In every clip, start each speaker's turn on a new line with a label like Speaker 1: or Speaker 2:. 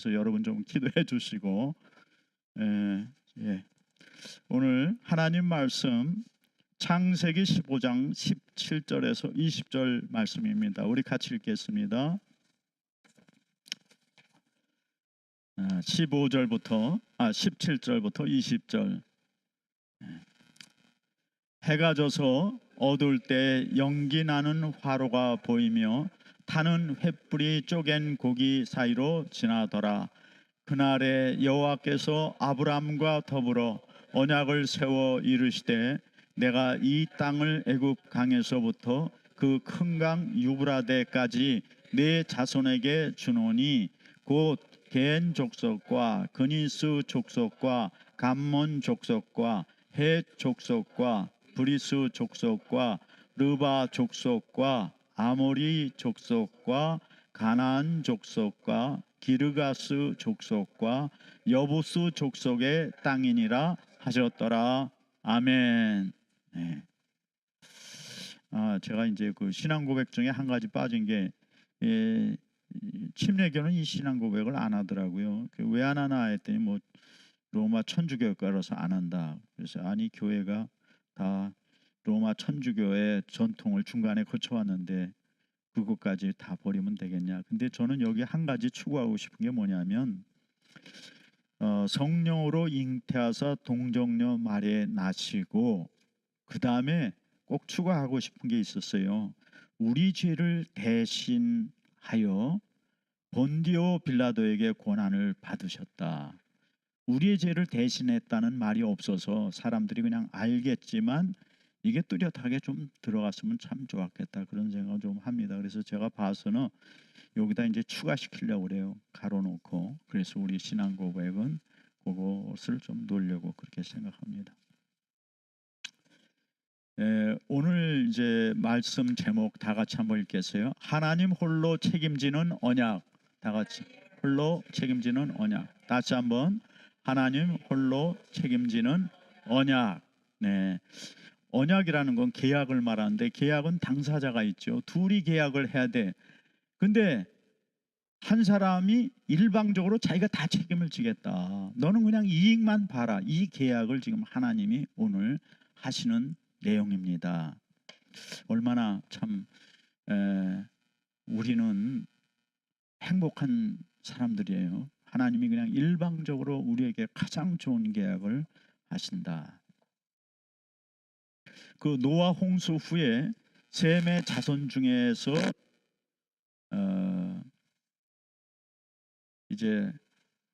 Speaker 1: 그래서 여러분 좀 기도해 주시고 예. 오늘 하나님 말씀 창세기 15장 17절에서 20절 말씀입니다. 우리 같이 읽겠습니다. 17절부터 20절. 해가 져서 어두울 때 연기 나는 화로가 보이며 타는 횃불이 쪼갠 고기 사이로 지나더라. 그날에 여호와께서 아브람과 더불어 언약을 세워 이르시되 내가 이 땅을 애굽 강에서부터 그 큰 강 유브라데까지 네 자손에게 주노니 곧 겐 족속과 그니스 족속과 감몬 족속과 헷 족속과 브리스 족속과 르바 족속과 아모리 족속과 가나안 족속과 기르가스 족속과 여부스 족속의 땅이니라 하셨더라. 아멘. 네. 제가 이제 그 신앙 고백 중에 한 가지 빠진 게 침례교는 이 신앙 고백을 안 하더라고요. 왜 안 하나 했더니 뭐 로마 천주교과라서 안 한다. 그래서 아니 교회가 다 로마 천주교의 전통을 중간에 거쳐왔는데 그것까지 다 버리면 되겠냐. 근데 저는 여기 한 가지 추구하고 싶은 게 뭐냐면 성령으로 잉태하사 동정녀 말에 나시고 그 다음에 꼭 추가하고 싶은 게 있었어요. 우리 죄를 대신하여 본디오 빌라도에게 고난을 받으셨다. 우리의 죄를 대신했다는 말이 없어서 사람들이 그냥 알겠지만 이게 뚜렷하게 좀 들어갔으면 참 좋았겠다 그런 생각을 좀 합니다. 그래서 제가 봐서는 여기다 이제 추가시키려고 그래요. 가로놓고. 그래서 우리 신앙 고백은 그것을 좀 놓으려고 그렇게 생각합니다. 오늘 이제 말씀 제목 다 같이 한번 읽겠어요. 하나님 홀로 책임지는 언약. 다 같이 홀로 책임지는 언약. 다시 한번 하나님 홀로 책임지는 언약. 네. 언약이라는 건 계약을 말하는데 계약은 당사자가 있죠. 둘이 계약을 해야 돼. 근데 한 사람이 일방적으로 자기가 다 책임을 지겠다. 너는 그냥 이익만 봐라. 이 계약을 지금 하나님이 오늘 하시는 내용입니다. 얼마나 참 우리는 행복한 사람들이에요. 하나님이 그냥 일방적으로 우리에게 가장 좋은 계약을 하신다. 그 노아 홍수 후에 셈의 자손 중에서 이제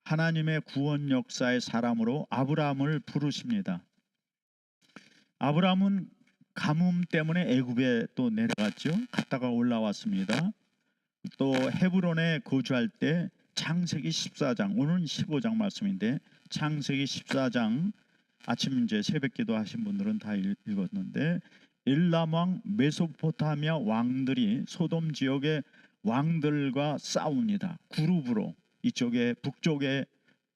Speaker 1: 하나님의 구원 역사의 사람으로 아브라함을 부르십니다. 아브라함은 가뭄 때문에 애굽에 또 내려갔죠. 갔다가 올라왔습니다. 또 헤브론에 거주할 때 창세기 14장, 오늘은 15장 말씀인데 창세기 14장 아침 이제 새벽기도 하신 분들은 다 읽었는데 엘람 왕 메소포타미아 왕들이 소돔 지역의 왕들과 싸웁니다. 그룹으로 이쪽에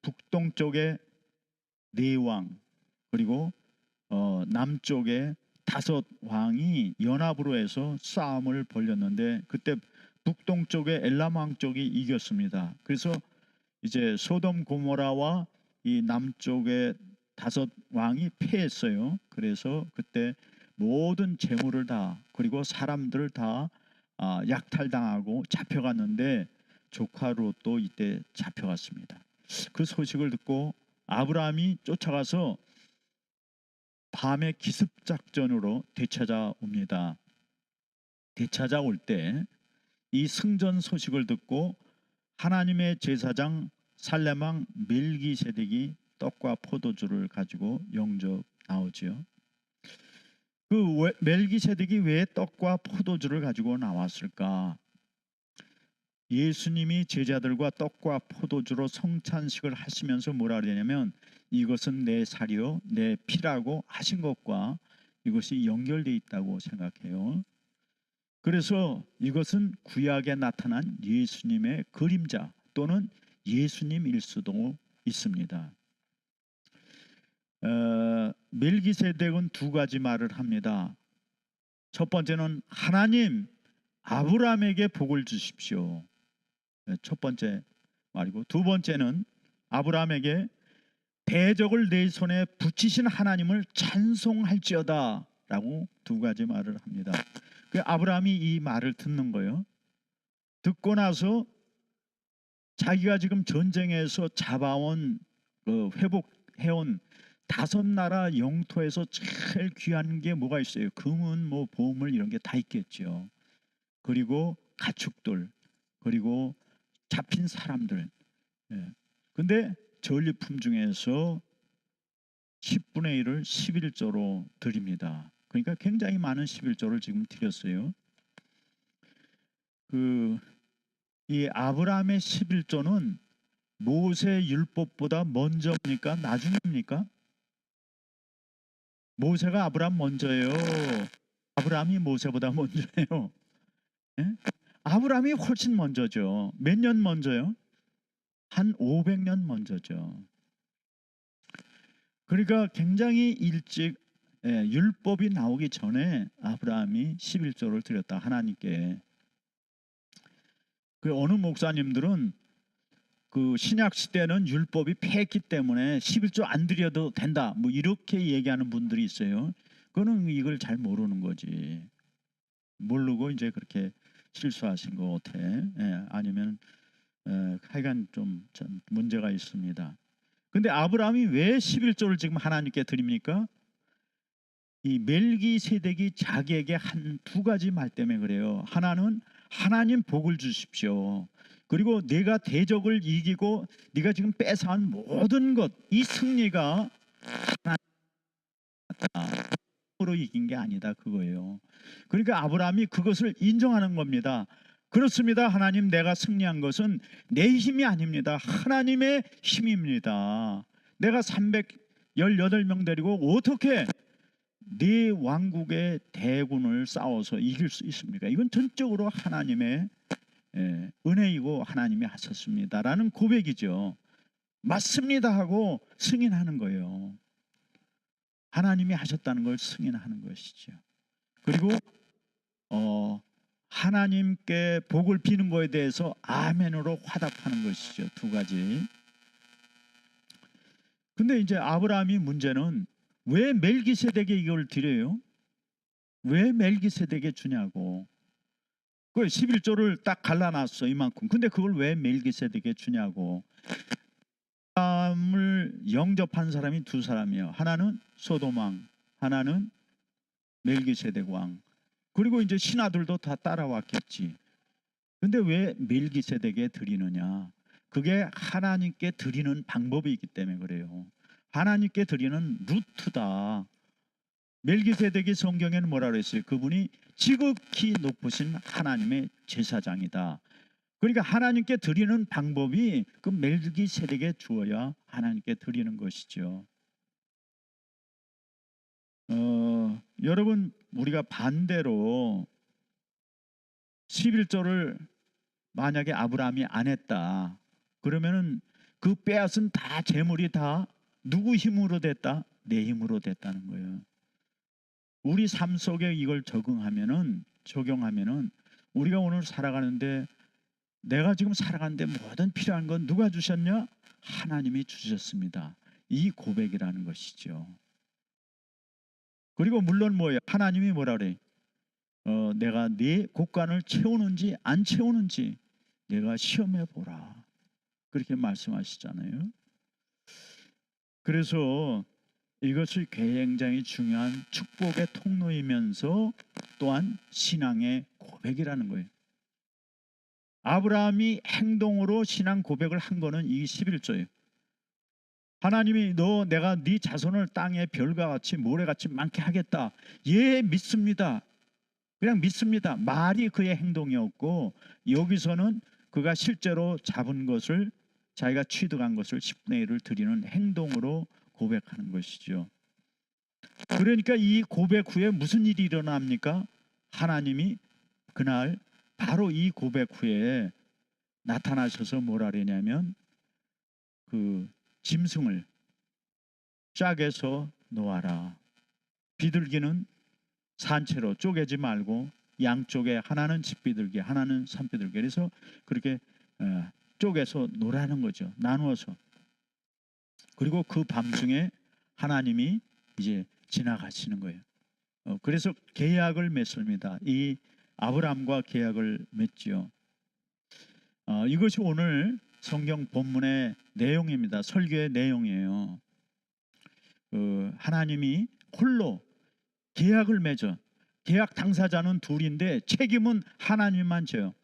Speaker 1: 북동쪽에 네 왕 그리고 남쪽에 5 왕이 연합으로 해서 싸움을 벌였는데 그때 북동쪽에 엘람 왕 쪽이 이겼습니다. 그래서 이제 소돔 고모라와 이 남쪽의 5 왕이 패했어요. 그래서 그때 모든 재물을 다 그리고 사람들을 다 약탈당하고 잡혀갔는데 조카 롯도 이때 잡혀갔습니다. 그 소식을 듣고 아브라함이 쫓아가서 밤에 기습작전으로 되찾아옵니다. 되찾아올 때 이 승전 소식을 듣고 하나님의 제사장 살렘왕 멜기세덱이 떡과 포도주를 가지고 영접 나오지요. 그 멜기세덱이 왜 떡과 포도주를 가지고 나왔을까? 예수님이 제자들과 떡과 포도주로 성찬식을 하시면서 뭐라 그러냐면 이것은 내 살이요 내 피라고 하신 것과 이것이 연결되어 있다고 생각해요. 그래서 이것은 구약에 나타난 예수님의 그림자 또는 예수님일 수도 있습니다. 멜기세덱은 2가지 말을 합니다. 첫 번째는 하나님 아브라함에게 복을 주십시오. 첫 번째 말이고, 두 번째는 아브라함에게 대적을 내 손에 붙이신 하나님을 찬송할지어다 라고 두 가지 말을 합니다. 그 아브라함이 이 말을 듣는 거예요. 듣고 나서 자기가 지금 전쟁에서 잡아온 회복해온 다섯 나라 영토에서 제일 귀한 게 뭐가 있어요? 금은 뭐 보물 이런 게 다 있겠죠. 그리고 가축들, 그리고 잡힌 사람들. 예. 근데 전리품 중에서 10분의 1을 11조로 드립니다. 그러니까 굉장히 많은 11조를 지금 드렸어요. 이 아브라함의 11조는 모세 율법보다 먼저입니까? 나중입니까? 모세가 아브라함 먼저예요. 아브라함이 모세보다 먼저예요. 예? 아브라함이 훨씬 먼저죠. 몇 년 먼저요? 한 500년 먼저죠. 그러니까 굉장히 일찍 율법이 나오기 전에 아브라함이 11조를 드렸다 하나님께. 그 어느 목사님들은 그 신약 시대는 율법이 폐했기 때문에 11조 안 드려도 된다 뭐 이렇게 얘기하는 분들이 있어요. 그거는 이걸 잘 모르는 거지. 모르고 이제 그렇게 실수하신 것 같아. 아니면 하여간 좀 문제가 있습니다. 근데 아브라함이 왜 11조를 지금 하나님께 드립니까? 이 멜기세덱이 자기에게 한 두 가지 말 때문에 그래요. 하나는 하나님 복을 주십시오. 그리고 내가 대적을 이기고 네가 지금 뺏어온 모든 것, 이 승리가 하나님으로 이긴 게 아니다 그거예요. 그러니까 아브라함이 그것을 인정하는 겁니다. 그렇습니다. 하나님, 내가 승리한 것은 내 힘이 아닙니다. 하나님의 힘입니다. 내가 318명 데리고 어떻게 네 왕국의 대군을 싸워서 이길 수 있습니까? 이건 전적으로 하나님의 은혜이고 하나님이 하셨습니다라는 고백이죠. 맞습니다 하고 승인하는 거예요. 하나님이 하셨다는 걸 승인하는 것이죠. 그리고 하나님께 복을 비는 거에 대해서 아멘으로 화답하는 것이죠. 두 가지. 근데 이제 아브라함이 문제는 왜 멜기세덱에 이걸 드려요? 왜 멜기세덱에 주냐고. 그 11조를 딱 갈라놨어 이만큼. 근데 그걸 왜 멜기세덱에 주냐고. 아브라함을 영접한 사람이 두 사람이에요. 하나는 소돔 왕, 하나는 멜기세덱 왕. 그리고 이제 신하들도 다 따라왔겠지. 근데 왜 멜기세덱에 드리느냐? 그게 하나님께 드리는 방법이 있기 때문에 그래요. 하나님께 드리는 루트다. 멜기세덱이 성경에는 뭐라 그랬어요? 그분이 지극히 높으신 하나님의 제사장이다. 그러니까 하나님께 드리는 방법이 그 멜기세덱에 주어야 하나님께 드리는 것이죠. 여러분, 우리가 반대로 11조를 만약에 아브라함이 안 했다 그러면은 그 빼앗은 다 재물이 다 누구 힘으로 됐다? 내 힘으로 됐다는 거예요. 우리 삶 속에 이걸 적용하면은 우리가 오늘 살아가는데 내가 지금 살아가는데 모든 필요한 건 누가 주셨냐? 하나님이 주셨습니다. 이 고백이라는 것이죠. 그리고 물론 뭐예요? 하나님이 뭐라 그래? 내가 네 곳간을 채우는지 안 채우는지 내가 시험해 보라. 그렇게 말씀하시잖아요. 그래서 이것이 굉장히 중요한 축복의 통로이면서 또한 신앙의 고백이라는 거예요. 아브라함이 행동으로 신앙 고백을 한 거는 이 11조예요. 하나님이 내가 네 자손을 땅의 별과 같이 모래같이 많게 하겠다. 예, 믿습니다. 그냥 믿습니다. 말이 그의 행동이었고 여기서는 그가 실제로 잡은 것을 자기가 취득한 것을 10분의 1을 드리는 행동으로 고백하는 것이죠. 그러니까 이 고백 후에 무슨 일이 일어납니까? 하나님이 그날 바로 이 고백 후에 나타나셔서 뭐라 그러냐면 그 짐승을 짝에서 놓아라. 비둘기는 산채로 쪼개지 말고 양쪽에 하나는 집비둘기 하나는 산비둘기 그래서 그렇게 쪼개서 놓으라는 거죠. 나누어서. 그리고 그 밤중에 하나님이 이제 지나가시는 거예요. 그래서 계약을 맺습니다. 이 아브라함과 계약을 맺지요. 이것이 오늘 성경 본문의 내용입니다. 설교의 내용이에요. 하나님이 홀로 계약을 맺어. 계약 당사자는 둘인데 책임은 하나님만 져요.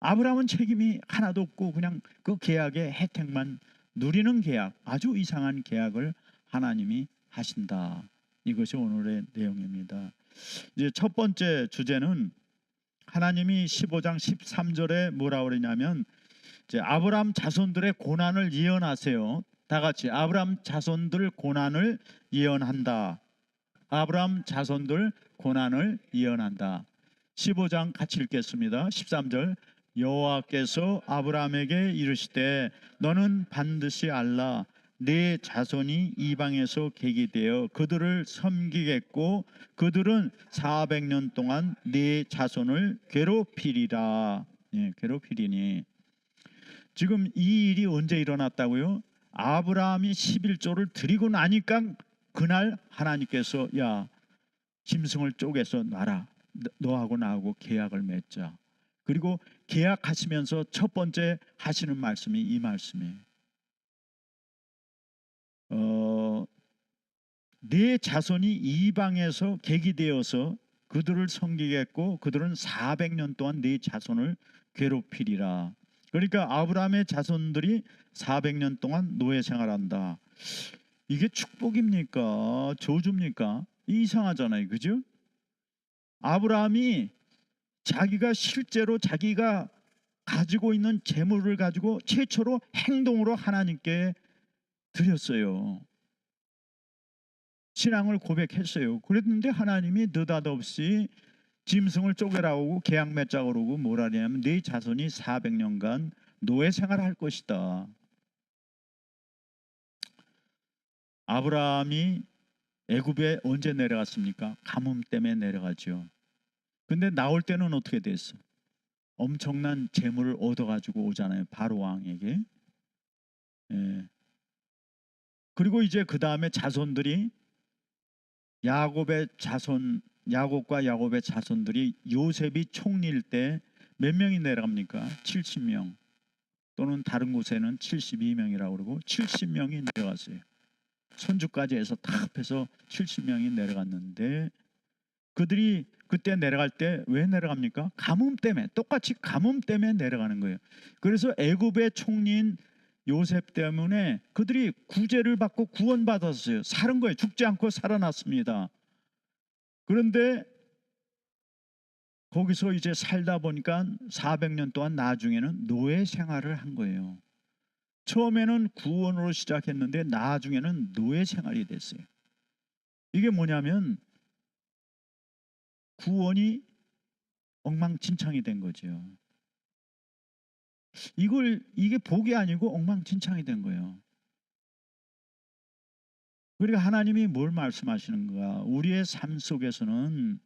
Speaker 1: 아브라함은 책임이 하나도 없고 그냥 그 계약의 혜택만 누리는 계약, 아주 이상한 계약을 하나님이 하신다. 이것이 오늘의 내용입니다. 이제 첫 번째 주제는 하나님이 15장 13절에 뭐라고 그러냐면 이제 아브라함 자손들의 고난을 예언하세요. 다 같이 아브라함 자손들 고난을 예언한다. 아브라함 자손들 고난을 예언한다. 15장 같이 읽겠습니다. 13절 여호와께서 아브라함에게 이르시되 너는 반드시 알라 네 자손이 이방에서 계기되어 그들을 섬기겠고 그들은 400년 동안 네 자손을 괴롭히리라. 괴롭히리니 지금 이 일이 언제 일어났다고요? 아브라함이 11조를 드리고 나니까 그날 하나님께서 야 짐승을 쪼개서 놔라. 너하고 나하고 계약을 맺자. 그리고 계약하시면서 첫 번째 하시는 말씀이 이 말씀이에요. 네 자손이 이방에서 계기되어서 그들을 섬기겠고 그들은 400년 동안 네 자손을 괴롭히리라. 그러니까 아브라함의 자손들이 400년 동안 노예 생활한다. 이게 축복입니까? 저주입니까? 이상하잖아요. 그죠? 아브라함이 자기가 실제로 자기가 가지고 있는 재물을 가지고 최초로 행동으로 하나님께 드렸어요. 신앙을 고백했어요. 그랬는데 하나님이 느닷없이 짐승을 쪼개라고 계약 맺자고 그러고 뭐라 하냐면 네 자손이 400년간 노예 생활할 것이다. 아브라함이 애굽에 언제 내려갔습니까? 가뭄 때문에 내려가죠. 근데 나올 때는 어떻게 됐어? 엄청난 재물을 얻어가지고 오잖아요. 바로 왕에게. 그리고 이제 그 다음에 자손들이 야곱과 야곱의 자손들이 요셉이 총리일 때 몇 명이 내려갑니까? 70명 또는 다른 곳에는 72명이라고 그러고 70명이 내려갔어요. 손주까지 해서 다 합해서 70명이 내려갔는데 그들이 그때 내려갈 때 왜 내려갑니까? 가뭄 때문에. 똑같이 가뭄 때문에 내려가는 거예요. 그래서 애굽의 총리인 요셉 때문에 그들이 구제를 받고 구원받았어요. 살은 거예요. 죽지 않고 살아났습니다. 그런데 거기서 이제 살다 보니까 400년 동안 나중에는 노예 생활을 한 거예요. 처음에는 구원으로 시작했는데 나중에는 노예 생활이 됐어요. 이게 뭐냐면 구원이 엉망진창이 된 거죠. 이게 복이 아니고 엉망진창이 된 거예요. 그러니까 하나님이 뭘 말씀하시는가? 우리의 삶 속에서는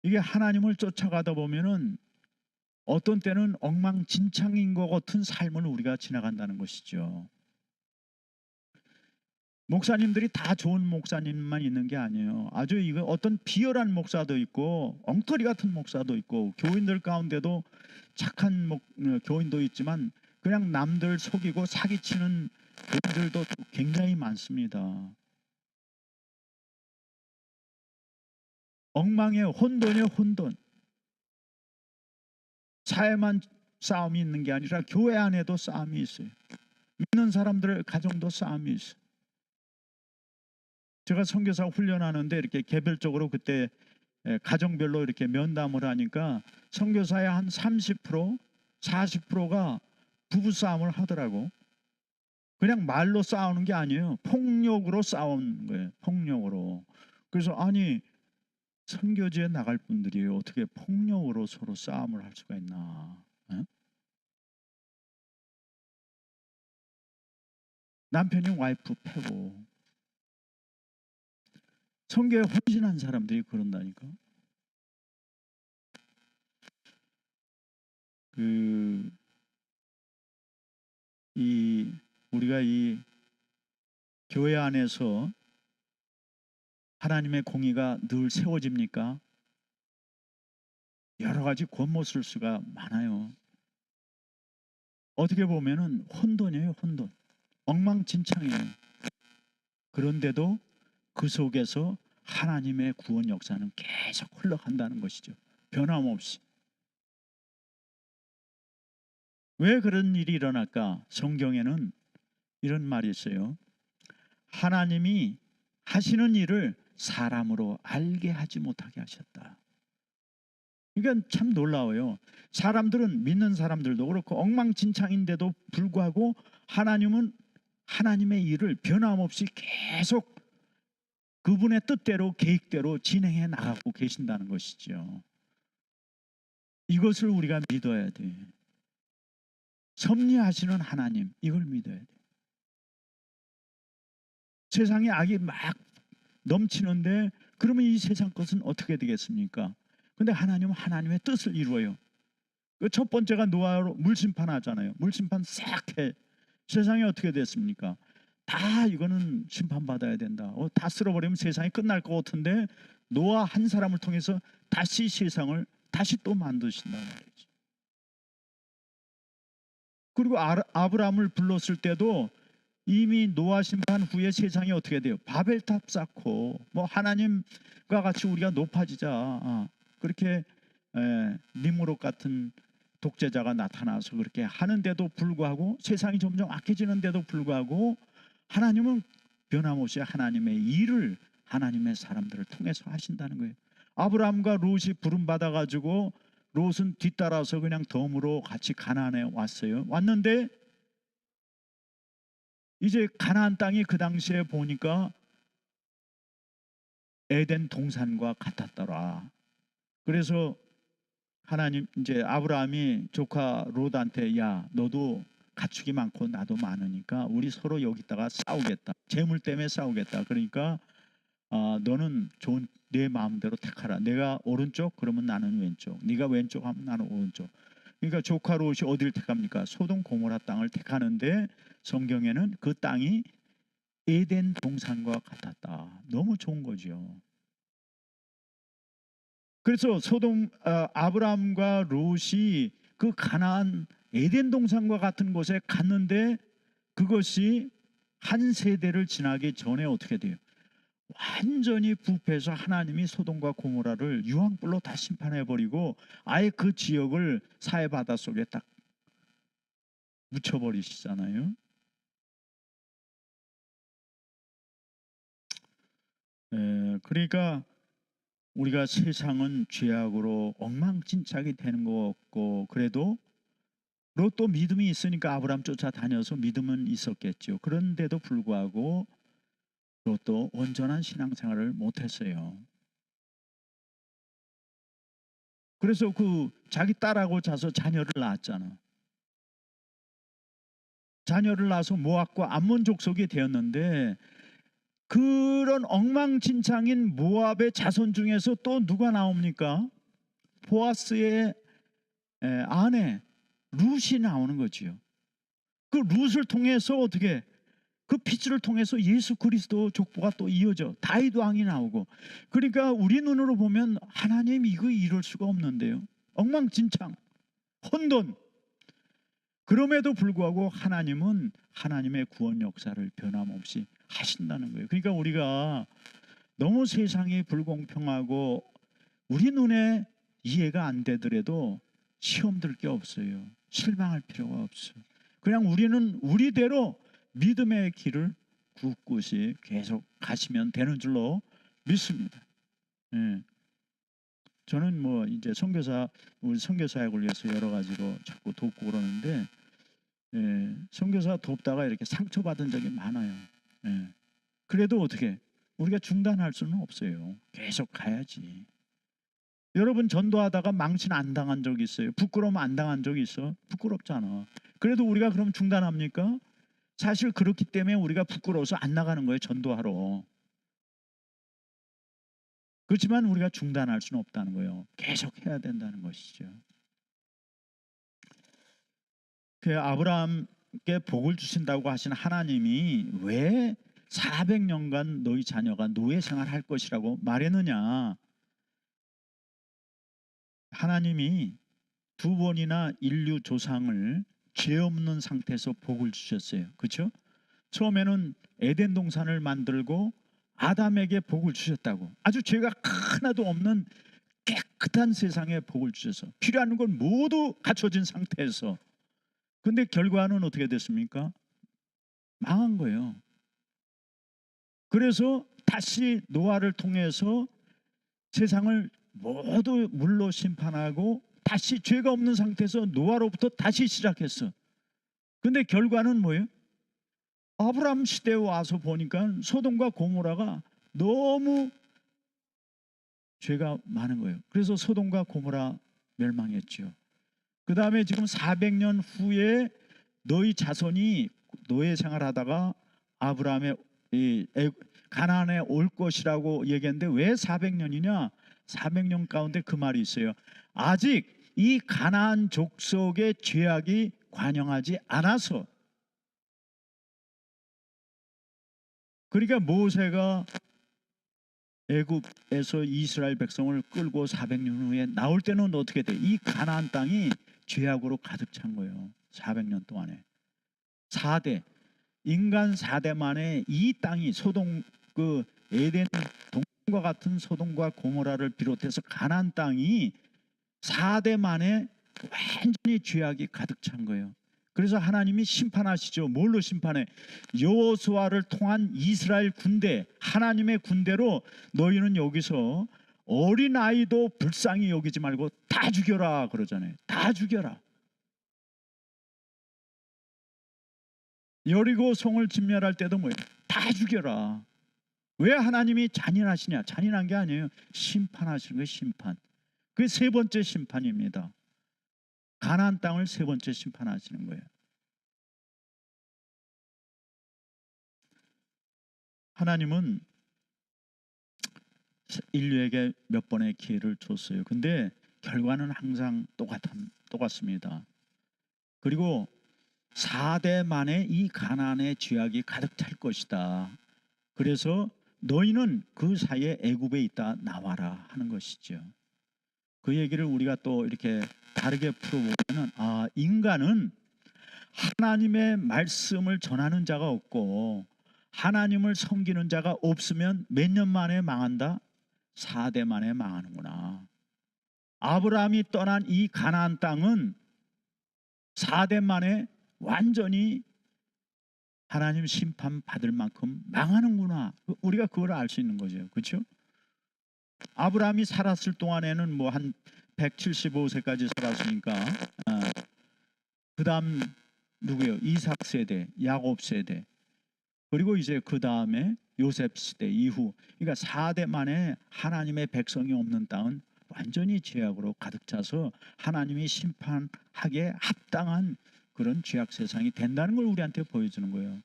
Speaker 1: 이게 하나님을 쫓아가다 보면은 어떤 때는 엉망진창인 것 같은 삶을 우리가 지나간다는 것이죠. 목사님들이 다 좋은 목사님만 있는 게 아니에요. 아주 이거 어떤 비열한 목사도 있고 엉터리 같은 목사도 있고 교인들 가운데도 착한 교인도 있지만 그냥 남들 속이고 사기치는 교인들도 굉장히 많습니다. 엉망이에요. 혼돈이에요. 혼돈. 사회만 싸움이 있는 게 아니라 교회 안에도 싸움이 있어요. 믿는 사람들 가정도 싸움이 있어요. 제가 선교사 훈련하는데 이렇게 개별적으로 그때 가정별로 이렇게 면담을 하니까 선교사의 한 30%, 40%가 부부싸움을 하더라고. 그냥 말로 싸우는 게 아니에요. 폭력으로 싸우는 거예요. 폭력으로. 그래서 아니 선교지에 나갈 분들이 어떻게 폭력으로 서로 싸움을 할 수가 있나. 에? 남편이 와이프 패고 선교에 헌신한 사람들이 그런다니까. 우리가 이 교회 안에서 하나님의 공의가 늘 세워집니까? 여러 가지 권모쓸 수가 많아요. 어떻게 보면은 혼돈이에요, 혼돈. 엉망진창이에요. 그런데도 그 속에서 하나님의 구원 역사는 계속 흘러간다는 것이죠. 변함없이. 왜 그런 일이 일어날까? 성경에는 이런 말이 있어요. 하나님이 하시는 일을 사람으로 알게 하지 못하게 하셨다. 그러니까 참 놀라워요. 사람들은, 믿는 사람들도 그렇고 엉망진창인데도 불구하고 하나님은 하나님의 일을 변함없이 계속 그분의 뜻대로 계획대로 진행해 나가고 계신다는 것이죠. 이것을 우리가 믿어야 돼. 섭리하시는 하나님, 이걸 믿어야 돼. 세상에 악이 막 넘치는데 그러면 이 세상 것은 어떻게 되겠습니까? 근데 하나님은 하나님의 뜻을 이루어요. 그 첫 번째가 노아로 물심판하잖아요. 물심판 싹 해. 세상이 어떻게 됐습니까? 다 이거는 심판받아야 된다. 다 쓸어버리면 세상이 끝날 것 같은데 노아 한 사람을 통해서 다시 세상을 다시 또 만드신단 말이죠. 그리고 아브라함을 불렀을 때도 이미 노아 심판 후에 세상이 어떻게 돼요? 바벨탑 쌓고 뭐 하나님과 같이 우리가 높아지자, 그렇게 니무롯 같은 독재자가 나타나서 그렇게 하는데도 불구하고, 세상이 점점 악해지는데도 불구하고 하나님은 변함없이 하나님의 일을 하나님의 사람들을 통해서 하신다는 거예요. 아브라함과 롯이 부름 받아 가지고 롯은 뒤따라서 그냥 덤으로 같이 가나안에 왔어요. 왔는데 이제 가나안 땅이 그 당시에 보니까 에덴 동산과 같았더라. 그래서 하나님, 이제 아브라함이 조카 롯한테, 야 너도 가축이 많고 나도 많으니까 우리 서로 여기다가 싸우겠다. 재물 때문에 싸우겠다. 그러니까 너는 좋은 내 마음대로 택하라. 내가 오른쪽 그러면 나는 왼쪽, 네가 왼쪽 하면 나는 오른쪽. 그러니까 조카 롯이 어디를 택합니까? 소돔 고모라 땅을 택하는데 성경에는 그 땅이 에덴 동산과 같았다. 너무 좋은 거죠. 그래서 아브라함과 롯이 그 가나안 에덴 동산과 같은 곳에 갔는데 그것이 한 세대를 지나기 전에 어떻게 돼요? 완전히 부패해서 하나님이 소돔과 고모라를 유황불로 다 심판해버리고 아예 그 지역을 사해 바닷속에 딱 묻혀버리시잖아요. 그러니까 우리가 세상은 죄악으로 엉망진창이 되는 것 같고, 그래도 롯도 믿음이 있으니까 아브라함 쫓아다녀서 믿음은 있었겠죠. 그런데도 불구하고 롯도 온전한 신앙생활을 못했어요. 그래서 그 자기 딸하고 자서 자녀를 낳았잖아. 자녀를 낳아서 모압과 암몬 족속이 되었는데, 그런 엉망진창인 모압의 자손 중에서 또 누가 나옵니까? 보아스의 아내 룻이 나오는 거지요. 그 룻을 통해서 어떻게, 그 핏줄을 통해서 예수 그리스도 족보가 또 이어져 다윗 왕이 나오고. 그러니까 우리 눈으로 보면 하나님 이거 이럴 수가 없는데요. 엉망진창, 혼돈. 그럼에도 불구하고 하나님은 하나님의 구원 역사를 변함없이 하신다는 거예요. 그러니까 우리가 너무 세상이 불공평하고 우리 눈에 이해가 안 되더라도 시험 들 게 없어요. 실망할 필요가 없어요. 그냥 우리는 우리대로 믿음의 길을 굳굳이 계속 가시면 되는 줄로 믿습니다. 예. 저는 뭐 이제 우리 선교사역을 위해서 여러 가지로 자꾸 돕고 그러는데, 선교사 돕다가 이렇게 상처받은 적이 많아요. 그래도 어떻게 우리가 중단할 수는 없어요. 계속 가야지. 여러분 전도하다가 망신 안 당한 적 있어요? 부끄러움 안 당한 적 있어? 부끄럽잖아. 그래도 우리가 그럼 중단합니까? 사실 그렇기 때문에 우리가 부끄러워서 안 나가는 거예요, 전도하러. 그렇지만 우리가 중단할 수는 없다는 거예요. 계속 해야 된다는 것이죠. 그 아브라함 아브라함께 복을 주신다고 하신 하나님이 왜 400년간 너희 자녀가 노예 생활할 것이라고 말했느냐? 하나님이 두 번이나 인류 조상을 죄 없는 상태에서 복을 주셨어요. 그렇죠? 처음에는 에덴 동산을 만들고 아담에게 복을 주셨다고. 아주 죄가 하나도 없는 깨끗한 세상에 복을 주셔서 필요한 걸 모두 갖춰진 상태에서, 근데 결과는 어떻게 됐습니까? 망한 거예요. 그래서 다시 노아를 통해서 세상을 모두 물로 심판하고 다시 죄가 없는 상태에서 노아로부터 다시 시작했어. 근데 결과는 뭐예요? 아브라함 시대에 와서 보니까 소돔과 고모라가 너무 죄가 많은 거예요. 그래서 소돔과 고모라 멸망했죠. 그 다음에 지금 400년 후에 너희 자손이 노예 생활하다가 아브라함의 가나안에 올 것이라고 얘기했는데 왜 400년이냐? 400년 가운데 그 말이 있어요. 아직 이 가나안 족속의 죄악이 관영하지 않아서. 그러니까 모세가 애굽에서 이스라엘 백성을 끌고 400년 후에 나올 때는 어떻게 돼? 이 가나안 땅이 죄악으로 가득 찬 거예요. 400년 동안에 4대 인간 4대 만에 이 땅이 소돔 그 에덴 동과 같은 소돔과 고모라를 비롯해서 가나안 땅이 4대 만에 완전히 죄악이 가득 찬 거예요. 그래서 하나님이 심판하시죠. 뭘로 심판해? 여호수아를 통한 이스라엘 군대, 하나님의 군대로 너희는 여기서 어린아이도 불쌍히 여기지 말고 다 죽여라 그러잖아요. 다 죽여라. 여리고 성을 진멸할 때도 뭐예요? 다 죽여라. 왜 하나님이 잔인하시냐? 잔인한 게 아니에요. 심판하시는 거예요. 심판. 그게 세 번째 심판입니다. 가나안 땅을 세 번째 심판하시는 거예요. 하나님은 인류에게 몇 번의 기회를 줬어요. 근데 결과는 항상 똑같습니다. 그리고 4대 만에 이 가나안의 죄악이 가득 찰 것이다. 그래서 너희는 그 사이에 애굽에 있다 나와라 하는 것이죠. 그 얘기를 우리가 또 이렇게 다르게 풀어보면 인간은 하나님의 말씀을 전하는 자가 없고 하나님을 섬기는 자가 없으면 몇 년 만에 망한다? 4대 만에 망하는구나. 아브라함이 떠난 이 가나안 땅은 4대 만에 완전히 하나님 심판 받을 만큼 망하는구나. 우리가 그걸 알 수 있는 거죠. 그렇죠? 아브라함이 살았을 동안에는 뭐 한 175세까지 살았으니까 그 다음 누구예요? 이삭 세대, 야곱 세대, 그리고 이제 그 다음에 요셉 시대 이후, 그러니까 4대 만에 하나님의 백성이 없는 땅은 완전히 죄악으로 가득 차서 하나님이 심판하기에 합당한 그런 죄악 세상이 된다는 걸 우리한테 보여주는 거예요.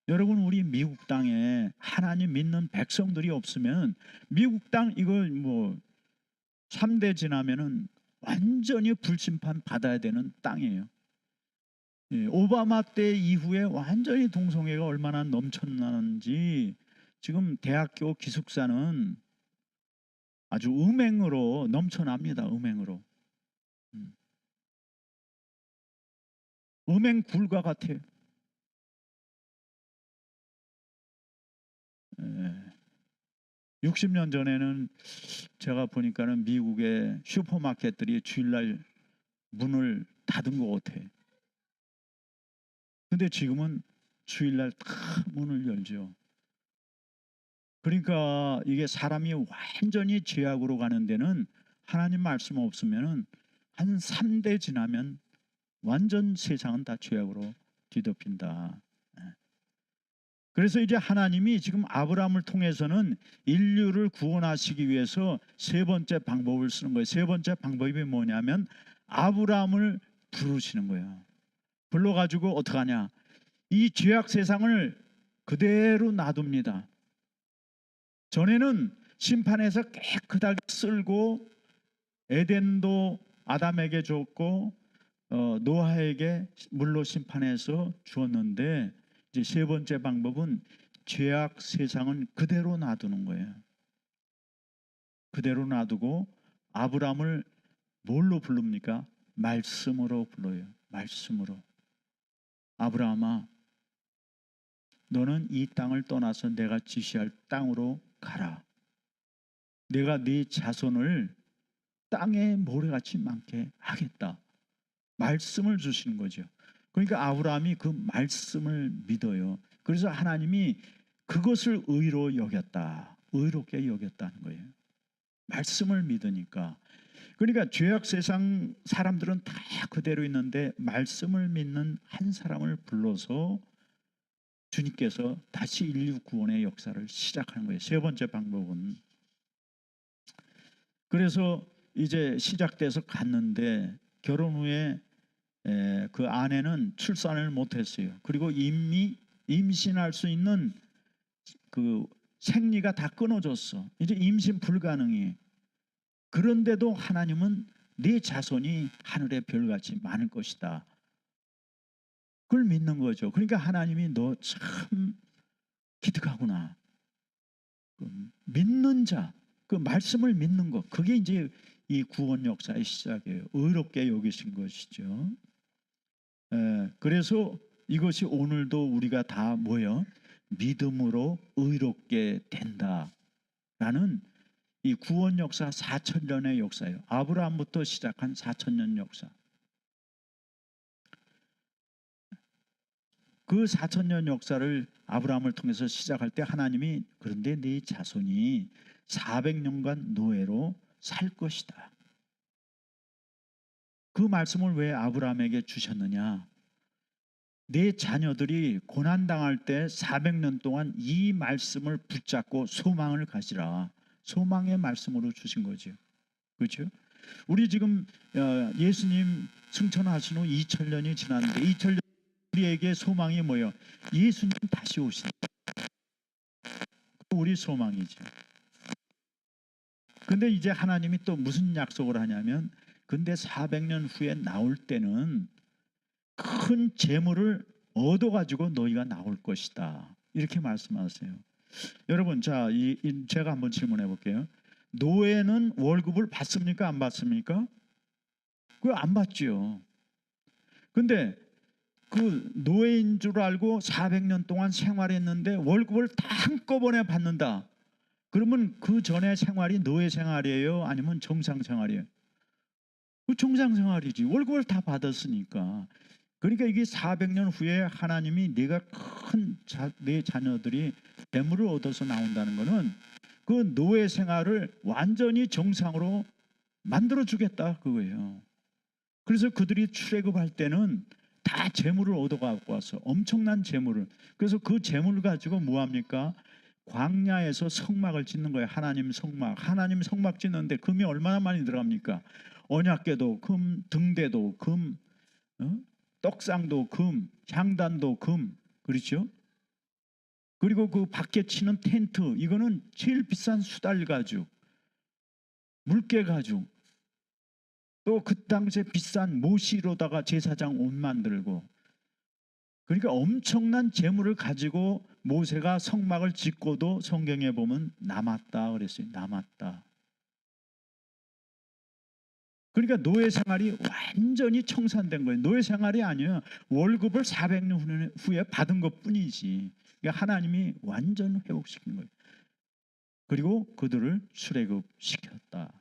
Speaker 1: 여러분, 우리 미국 땅에 하나님 믿는 백성들이 없으면 미국 땅 이거 뭐 3대 지나면은 완전히 불심판 받아야 되는 땅이에요. 오바마 때 이후에 완전히 동성애가 얼마나 넘쳤는지 지금 대학교 기숙사는 아주 음행으로 넘쳐납니다. 음행으로. 음행 굴과 같아요. 60년 전에는 제가 보니까는 미국의 슈퍼마켓들이 주일날 문을 닫은 것 같아요. 근데 지금은 주일날 다 문을 열죠. 그러니까 이게 사람이 완전히 죄악으로 가는 데는 하나님 말씀 없으면은 한 3대 지나면 완전 세상은 다 죄악으로 뒤덮인다. 그래서 이제 하나님이 지금 아브라함을 통해서는 인류를 구원하시기 위해서 세 번째 방법을 쓰는 거예요. 세 번째 방법이 뭐냐면 아브라함을 부르시는 거예요. 불러가지고 어떡하냐? 이 죄악 세상을 그대로 놔둡니다. 전에는 심판에서 깨끗하게 쓸고 에덴도 아담에게 줬고 노아에게 물로 심판해서 주었는데 이제 세 번째 방법은 죄악 세상은 그대로 놔두는 거예요. 그대로 놔두고 아브라함을 뭘로 부릅니까? 말씀으로 불러요. 말씀으로. 아브라함아, 너는 이 땅을 떠나서 내가 지시할 땅으로 가라. 내가 네 자손을 땅에 모래같이 많게 하겠다. 말씀을 주시는 거죠. 그러니까 아브라함이 그 말씀을 믿어요. 그래서 하나님이 그것을 의로 여겼다. 의롭게 여겼다는 거예요. 말씀을 믿으니까. 그러니까 죄악 세상 사람들은 다 그대로 있는데 말씀을 믿는 한 사람을 불러서 주님께서 다시 인류 구원의 역사를 시작하는 거예요. 세 번째 방법은. 그래서 이제 시작돼서 갔는데 결혼 후에 그 아내는 출산을 못했어요. 그리고 이미 임신할 수 있는 그 생리가 다 끊어졌어. 이제 임신 불가능해. 그런데도 하나님은 네 자손이 하늘의 별같이 많을 것이다. 그걸 믿는 거죠. 그러니까 하나님이 너 참 기특하구나. 믿는 자, 그 말씀을 믿는 것, 그게 이제 이 구원 역사의 시작이에요. 의롭게 여기신 것이죠. 그래서 이것이 오늘도 우리가 다 뭐예요? 믿음으로 의롭게 된다라는 이 구원 역사 4,000년의 역사예요. 아브라함부터 시작한 4,000년 역사. 그 4,000년 역사를 아브라함을 통해서 시작할 때 하나님이 그런데 네 자손이 400년간 노예로 살 것이다. 그 말씀을 왜 아브라함에게 주셨느냐? 내 자녀들이 고난당할 때 400년 동안 이 말씀을 붙잡고 소망을 가지라. 소망의 말씀으로 주신 거죠. 그렇죠? 우리 지금 예수님 승천하신 후 2000년이 지났는데 2000년 우리에게 소망이 뭐예요? 예수님 다시 오신다. 우리 소망이죠. 근데 이제 하나님이 또 무슨 약속을 하냐면 근데 400년 후에 나올 때는 큰 재물을 얻어가지고 너희가 나올 것이다. 이렇게 말씀하세요. 여러분, 자, 제가 한번 질문해 볼게요. 노예는 월급을 받습니까? 안 받습니까? 그거 안 받지요. 근데 그 노예인 줄 알고 400년 동안 생활했는데 월급을 다 한꺼번에 받는다. 그러면 그 전에 생활이 노예 생활이에요? 아니면 정상 생활이에요? 그 정상 생활이지. 월급을 다 받았으니까. 그러니까 이게 400년 후에 하나님이 네가 내 자녀들이 재물을 얻어서 나온다는 것은 그 노예 생활을 완전히 정상으로 만들어 주겠다 그거예요. 그래서 그들이 출애굽할 때는 다 재물을 얻어갖고 와서 엄청난 재물을, 그래서 그 재물을 가지고 뭐합니까? 광야에서 성막을 짓는 거예요. 하나님 성막 짓는데 금이 얼마나 많이 들어갑니까? 언약궤도 금, 등대도 금, 떡상도 금, 향단도 금, 그렇죠? 그리고 그 밖에 치는 텐트, 이거는 제일 비싼 수달 가죽, 물개 가죽, 또 그 당시에 비싼 모시로다가 제사장 옷 만들고, 그러니까 엄청난 재물을 가지고 모세가 성막을 짓고도 성경에 보면 남았다 그랬어요. 남았다. 그러니까 노예 생활이 완전히 청산된 거예요. 노예 생활이 아니에요. 월급을 400년 후에 받은 것뿐이지. 그러니까 하나님이 완전 회복시킨 거예요. 그리고 그들을 출애굽시켰다.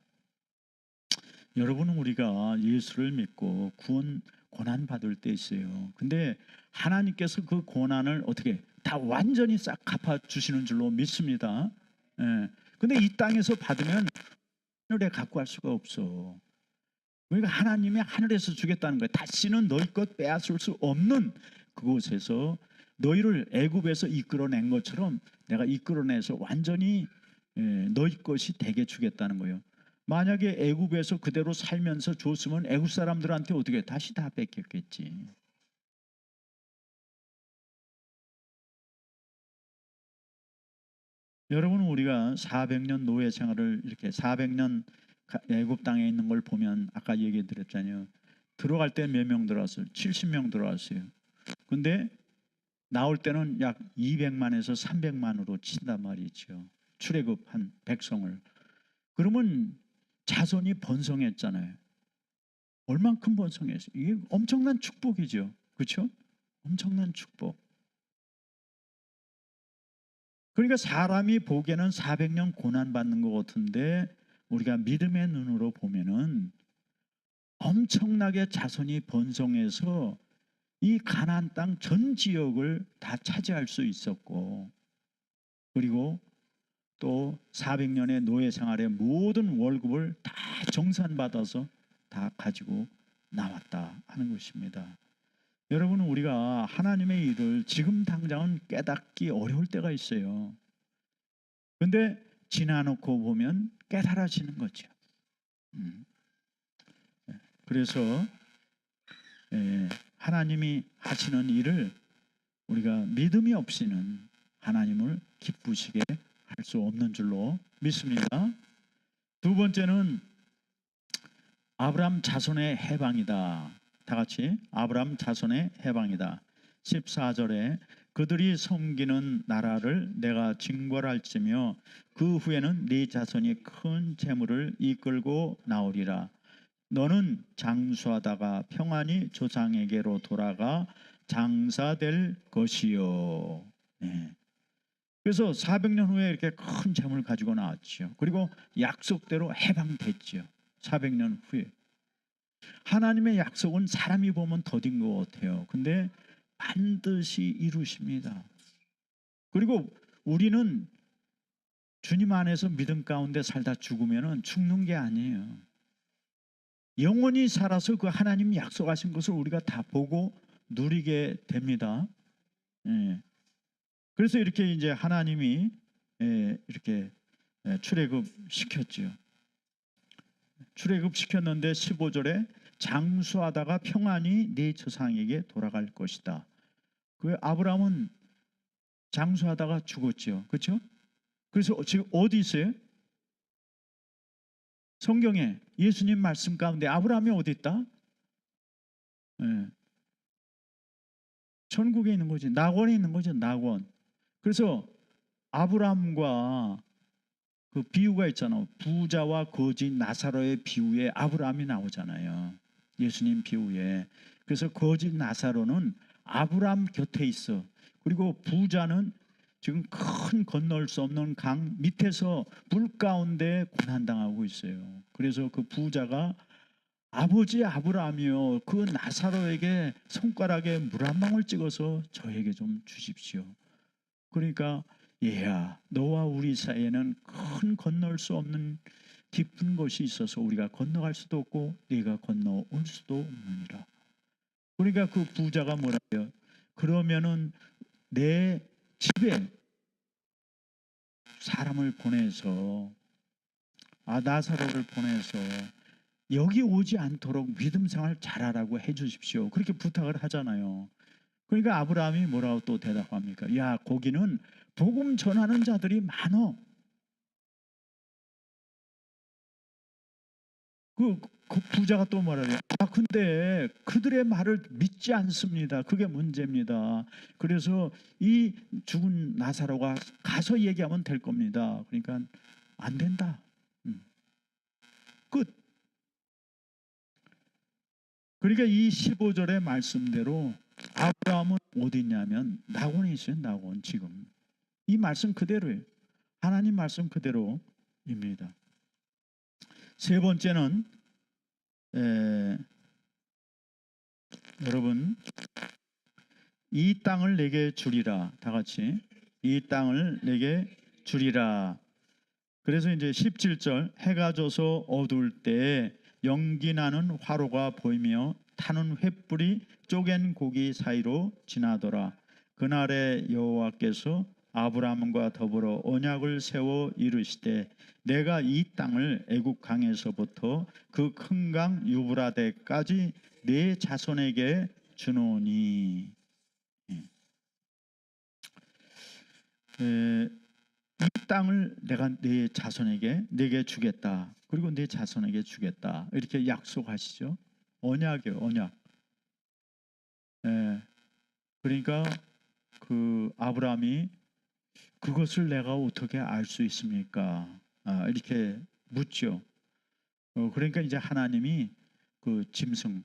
Speaker 1: 여러분은 우리가 예수를 믿고 고난 받을 때 있어요. 근데 하나님께서 그 고난을 어떻게 다 완전히 싹 갚아 주시는 줄로 믿습니다. 예. 근데 이 땅에서 받으면 하늘에 갖고 갈 수가 없어. 그러니까 하나님이 하늘에서 주겠다는 거예요. 다시는 너희 것 빼앗을 수 없는 그곳에서 너희를 애굽에서 이끌어낸 것처럼 내가 이끌어내서 완전히 너희 것이 되게 주겠다는 거예요. 만약에 애굽에서 그대로 살면서 줬으면 애굽 사람들한테 어떻게 다시 다 뺏겼겠지. 여러분, 우리가 400년 노예 생활을 이렇게 400년 애굽 땅에 있는 걸 보면 아까 얘기 드렸잖아요. 들어갈 때 몇 명 들어왔어요? 70명 들어왔어요. 근데 나올 때는 약 200만에서 300만으로 친단 말이죠. 출애굽한 백성을. 그러면 자손이 번성했잖아요. 얼만큼 번성했어요? 이게 엄청난 축복이죠. 그렇죠? 엄청난 축복. 그러니까 사람이 보기에는 400년 고난받는 것 같은데 우리가 믿음의 눈으로 보면은 엄청나게 자손이 번성해서 이 가나안 땅 전 지역을 다 차지할 수 있었고, 그리고 또 400년의 노예 생활의 모든 월급을 다 정산받아서 다 가지고 나왔다 하는 것입니다. 여러분, 우리가 하나님의 일을 지금 당장은 깨닫기 어려울 때가 있어요. 근데 지나놓고 보면 깨달아지는 거죠. 그래서 하나님이 하시는 일을 우리가 믿음이 없이는 하나님을 기쁘시게 할 수 없는 줄로 믿습니다. 두 번째는 아브라함 자손의 해방이다. 다 같이 아브라함 자손의 해방이다. 14절에 그들이 섬기는 나라를 내가 징벌할지며 그 후에는 네 자손이 큰 재물을 이끌고 나오리라. 너는 장수하다가 평안히 조상에게로 돌아가 장사될 것이요. 네. 그래서 400년 후에 이렇게 큰 재물을 가지고 나왔죠. 그리고 약속대로 해방됐죠. 400년 후에. 하나님의 약속은 사람이 보면 더딘 것 같아요. 근데 반드시 이루십니다. 그리고 우리는 주님 안에서 믿음 가운데 살다 죽으면 죽는 게 아니에요. 영원히 살아서 그 하나님 약속하신 것을 우리가 다 보고 누리게 됩니다. 예. 그래서 이렇게 이제 하나님이 이렇게 출애굽 시켰죠. 출애굽 시켰는데 15절에 장수하다가 평안히 네 조상에게 돌아갈 것이다. 그 아브라함은 장수하다가 죽었죠. 그렇죠? 그래서 지금 어디 있어요? 성경에 예수님 말씀 가운데 아브라함이 어디 있다? 천국에 있는 거지. 낙원에 있는 거죠. 낙원. 그래서 아브라함과 그 비유가 있잖아요. 부자와 거지 나사로의 비유에 아브라함이 나오잖아요. 예수님 비유에. 그래서 거지 나사로는 아브라함 곁에 있어. 그리고 부자는 지금 큰 건널 수 없는 강 밑에서 불 가운데 고난당하고 있어요. 그래서 그 부자가 아버지 아브라함이요, 그 나사로에게 손가락에 물 한 방울 찍어서 저에게 좀 주십시오. 그러니까 얘야, 너와 우리 사이에는 큰 건널 수 없는 깊은 곳이 있어서 우리가 건너갈 수도 없고 네가 건너올 수도 없느니라. 그러니까 그 부자가 뭐라고요? 그러면은 내 집에 사람을 보내서 나사로를 보내서 여기 오지 않도록 믿음 생활 잘하라고 해주십시오. 그렇게 부탁을 하잖아요. 그러니까 아브라함이 뭐라고 또 대답합니까? 야, 거기는 복음 전하는 자들이 많어. 그 부자가 또 뭐라래요? 근데 그들의 말을 믿지 않습니다. 그게 문제입니다. 그래서 이 죽은 나사로가 가서 얘기하면 될 겁니다. 그러니까 안 된다. 끝. 그러니까 이 15절의 말씀대로 아브라함은 어디 있냐면 낙원에 있어요. 낙원. 지금 이 말씀 그대로예요. 하나님 말씀 그대로입니다. 세 번째는 여러분, 이 땅을 내게 주리라. 다 같이 이 땅을 내게 주리라. 그래서 이제 17절 해가 져서 어두울 때에 연기 나는 화로가 보이며 타는 횃불이 쪼갠 고기 사이로 지나더라. 그날에 여호와께서 아브라함과 더불어 언약을 세워 이르시되 내가 이 땅을 애굽 강에서부터 그 큰 강 유브라데까지 네 자손에게 주노니. 이 땅을 내가 네 자손에게 내게 주겠다. 그리고 네 자손에게 주겠다. 이렇게 약속하시죠. 언약이에요. 언약. 예. 그러니까 그 아브라함이 그것을 내가 어떻게 알 수 있습니까? 이렇게 묻죠. 그러니까 이제 하나님이 그 짐승,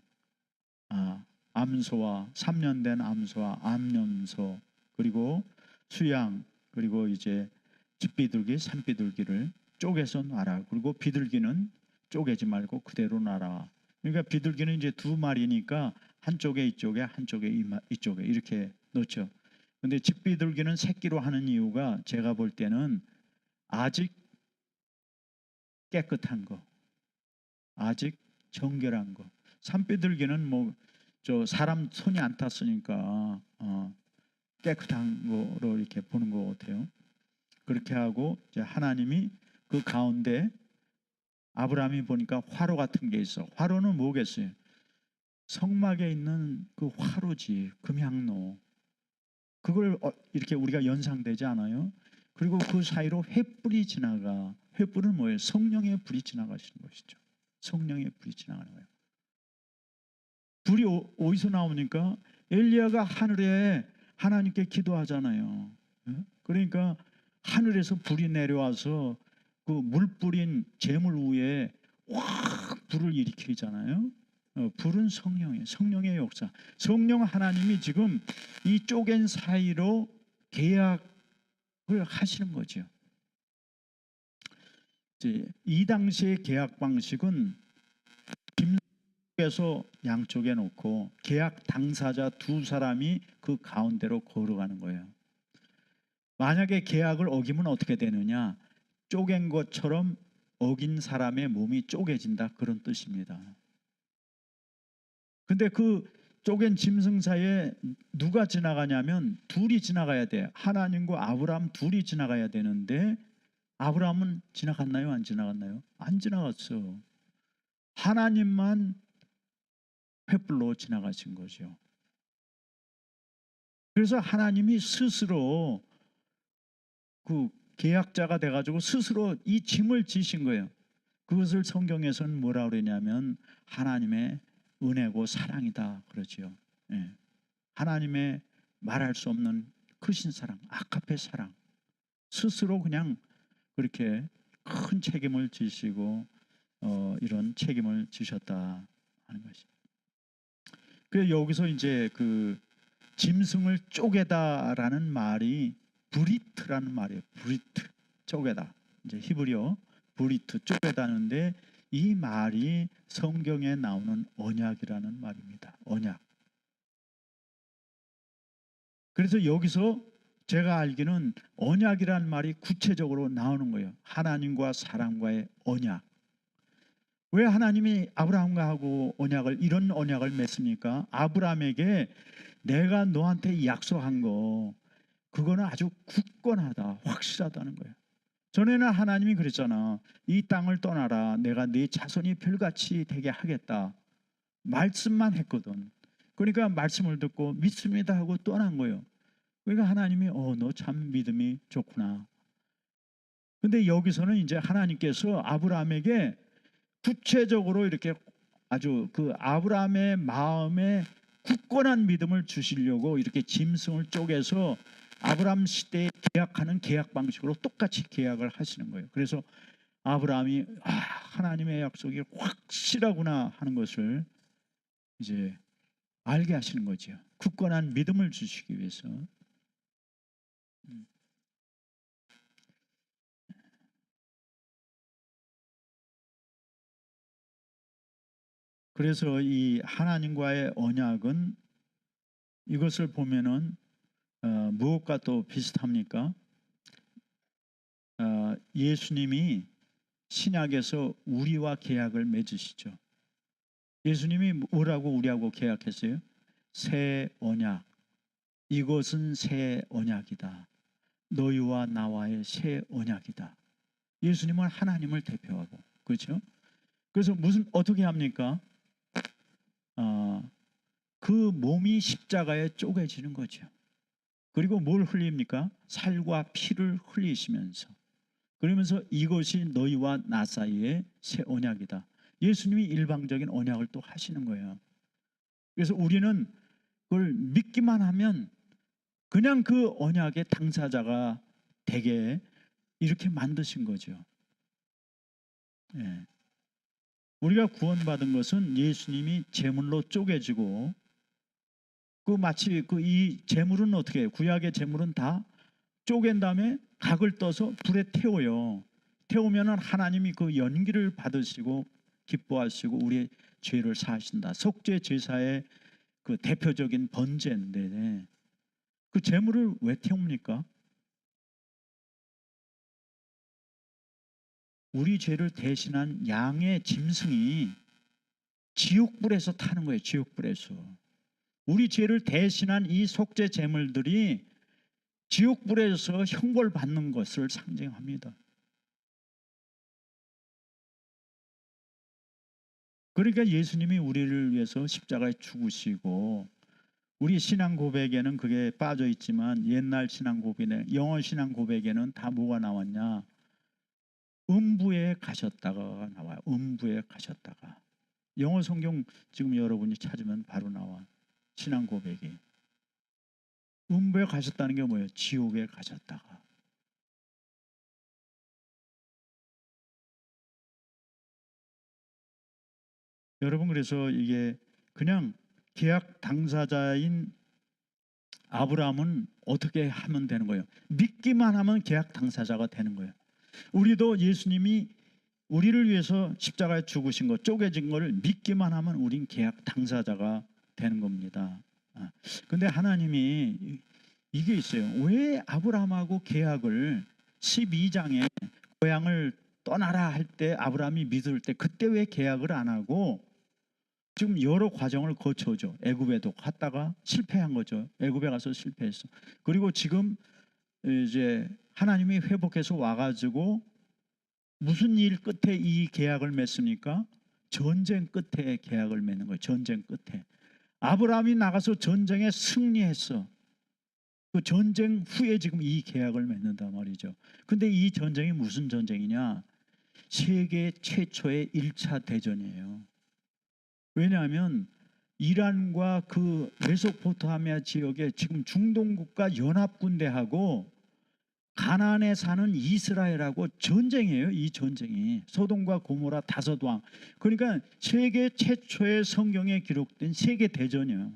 Speaker 1: 암소와 3년 된 암소와 암염소 그리고 수양 그리고 이제 집비둘기, 산비둘기를 쪼개서 놔라. 그리고 비둘기는 쪼개지 말고 그대로 놔라. 그러니까 비둘기는 이제 두 마리니까 한쪽에 이쪽에 한쪽에 이쪽에 이렇게 놓죠. 근데 집비둘기는 새끼로 하는 이유가 제가 볼 때는 아직 깨끗한 거, 아직 정결한 거. 산비둘기는 뭐 저 사람 손이 안 탔으니까 깨끗한 거로 이렇게 보는 것 같아요. 그렇게 하고 이제 하나님이 그 가운데 아브라함이 보니까 화로 같은 게 있어. 화로는 뭐겠어요? 성막에 있는 그 화로지, 금향로. 그걸 이렇게 우리가 연상되지 않아요? 그리고 그 사이로 횃불이 지나가. 횃불은 뭐예요? 성령의 불이 지나가시는 것이죠. 성령의 불이 지나가는 거예요. 불이 어디서 나오니까 엘리야가 하늘에 하나님께 기도하잖아요. 그러니까 하늘에서 불이 내려와서 그 물 뿌린 재물 위에 확 불을 일으키잖아요. 불은 성령이에요. 성령의 역사. 성령 하나님이 지금 이 쪼갠 사이로 계약을 하시는 거죠. 이제 이 당시의 계약 방식은 김에서 양쪽에 놓고 계약 당사자 두 사람이 그 가운데로 걸어가는 거예요. 만약에 계약을 어기면 어떻게 되느냐? 쪼갠 것처럼 어긴 사람의 몸이 쪼개진다 그런 뜻입니다. 근데 그 쪼갠 짐승 사이에 누가 지나가냐면 둘이 지나가야 돼. 하나님과 아브라함 둘이 지나가야 되는데 아브라함은 지나갔나요? 안 지나갔나요? 안 지나갔어. 하나님만 횃불로 지나가신 거죠. 그래서 하나님이 스스로 그 계약자가 돼가지고 스스로 이 짐을 지신 거예요. 그것을 성경에서는 뭐라 그러냐면 하나님의 은혜고 사랑이다 그러죠. 예. 하나님의 말할 수 없는 크신 사랑, 아카페 사랑. 스스로 그냥 그렇게 큰 책임을 지시고 이런 책임을 지셨다 하는 것이. 그래서 여기서 이제 그 짐승을 쪼개다라는 말이 브리트라는 말이에요. 브리트, 쪼개다. 이제 히브리어 브리트, 쪼개다는데 이 말이 성경에 나오는 언약이라는 말입니다. 언약. 그래서 여기서 제가 알기는 언약이라는 말이 구체적으로 나오는 거예요. 하나님과 사람과의 언약. 왜 하나님이 아브라함과 하고 이런 언약을 맺습니까? 아브라함에게 내가 너한테 약속한 거 그거는 아주 굳건하다, 확실하다는 거예요. 전에는 하나님이 그랬잖아. 이 땅을 떠나라. 내가 네 자손이 별같이 되게 하겠다. 말씀만 했거든. 그러니까 말씀을 듣고 믿습니다 하고 떠난 거예요. 그러니까 하나님이 너 참 믿음이 좋구나. 근데 여기서는 이제 하나님께서 아브라함에게 구체적으로 이렇게 아주 그 아브라함의 마음에 굳건한 믿음을 주시려고 이렇게 짐승을 쪼개서 아브라함 시대에 계약하는 계약 방식으로 똑같이 계약을 하시는 거예요. 그래서 아브라함이 하나님의 약속이 확실하구나 하는 것을 이제 알게 하시는 거죠. 굳건한 믿음을 주시기 위해서. 그래서 이 하나님과의 언약은 이것을 보면은 무엇과 또 비슷합니까? 예수님이 신약에서 우리와 계약을 맺으시죠. 예수님이 뭐라고 우리하고 계약했어요? 새 언약. 이것은 새 언약이다. 너희와 나와의 새 언약이다. 예수님은 하나님을 대표하고 그렇죠? 그래서 어떻게 합니까? 그 몸이 십자가에 쪼개지는 거죠. 그리고 뭘 흘립니까? 살과 피를 흘리시면서 그러면서 이것이 너희와 나 사이의 새 언약이다. 예수님이 일방적인 언약을 또 하시는 거예요. 그래서 우리는 그걸 믿기만 하면 그냥 그 언약의 당사자가 되게 이렇게 만드신 거죠. 예. 우리가 구원받은 것은 예수님이 제물로 쪼개지고 그 마치 그 이 제물은 어떻게 해요? 구약의 제물은 다 쪼갠 다음에 각을 떠서 불에 태워요. 태우면은 하나님이 그 연기를 받으시고 기뻐하시고 우리의 죄를 사하신다. 속죄 제사의 그 대표적인 번제인데 그 제물을 왜 태웁니까? 우리 죄를 대신한 양의 짐승이 지옥불에서 타는 거예요. 지옥불에서. 우리 죄를 대신한 이 속죄 제물들이 지옥불에서 형벌 받는 것을 상징합니다. 그러니까 예수님이 우리를 위해서 십자가에 죽으시고 우리 신앙 고백에는 그게 빠져 있지만 옛날 신앙 고백에 영어 신앙 고백에는 다 뭐가 나왔냐? 음부에 가셨다가 나와요. 음부에 가셨다가. 영어 성경 지금 여러분이 찾으면 바로 나와. 신앙 고백이. 음부에 가셨다는 게 뭐예요? 지옥에 가셨다가. 여러분 그래서 이게 그냥 계약 당사자인 아브라함은 어떻게 하면 되는 거예요? 믿기만 하면 계약 당사자가 되는 거예요. 우리도 예수님이 우리를 위해서 십자가에 죽으신 것, 쪼개진 것을 믿기만 하면 우린 계약 당사자가 되는 겁니다. 근데 하나님이 이게 있어요. 왜 아브라함하고 계약을 12장에 고향을 떠나라 할 때 아브라함이 믿을 때 그때 왜 계약을 안 하고 지금 여러 과정을 거쳐오죠. 애굽에도 갔다가 실패한 거죠. 애굽에 가서 실패했어. 그리고 지금 이제 하나님이 회복해서 와가지고 무슨 일 끝에 이 계약을 맺습니까? 전쟁 끝에 계약을 맺는 거예요. 전쟁 끝에. 아브라함이 나가서 전쟁에 승리했어. 그 전쟁 후에 지금 이 계약을 맺는단 말이죠. 근데 이 전쟁이 무슨 전쟁이냐? 세계 최초의 1차 대전이에요. 왜냐하면 이란과 그 메소포타미아 지역에 지금 중동 국가 연합군대하고 가나안에 사는 이스라엘하고 전쟁이에요. 이 전쟁이 소돔과 고모라 다섯 왕. 그러니까 세계 최초의 성경에 기록된 세계 대전이에요.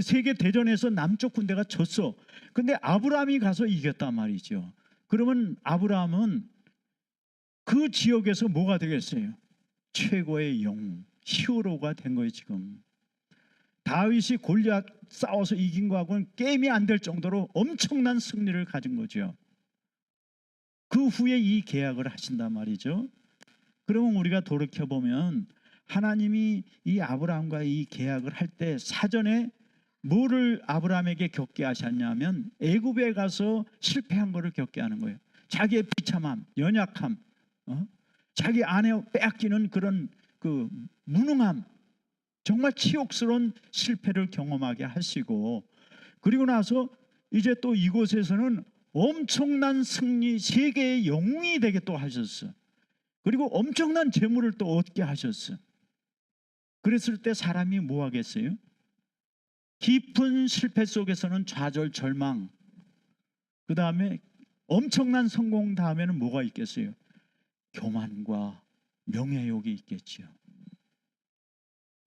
Speaker 1: 세계 대전에서 남쪽 군대가 졌어. 근데 아브라함이 가서 이겼단 말이죠. 그러면 아브라함은 그 지역에서 뭐가 되겠어요? 최고의 영웅, 히어로가 된 거예요. 지금 다윗이 골리앗 싸워서 이긴 거하고는 게임이 안 될 정도로 엄청난 승리를 가진 거죠. 그 후에 이 계약을 하신단 말이죠. 그러면 우리가 돌이켜보면 하나님이 이 아브라함과 이 계약을 할 때 사전에 뭐를 아브라함에게 겪게 하셨냐면 애굽에 가서 실패한 거를 겪게 하는 거예요. 자기의 비참함, 연약함, 자기 아내 빼앗기는 그런 그 무능함, 정말 치욕스러운 실패를 경험하게 하시고 그리고 나서 이제 또 이곳에서는 엄청난 승리, 세계의 영웅이 되게 또 하셨어. 그리고 엄청난 재물을 또 얻게 하셨어. 그랬을 때 사람이 뭐 하겠어요? 깊은 실패 속에서는 좌절, 절망, 그 다음에 엄청난 성공 다음에는 뭐가 있겠어요? 교만과 명예욕이 있겠지요.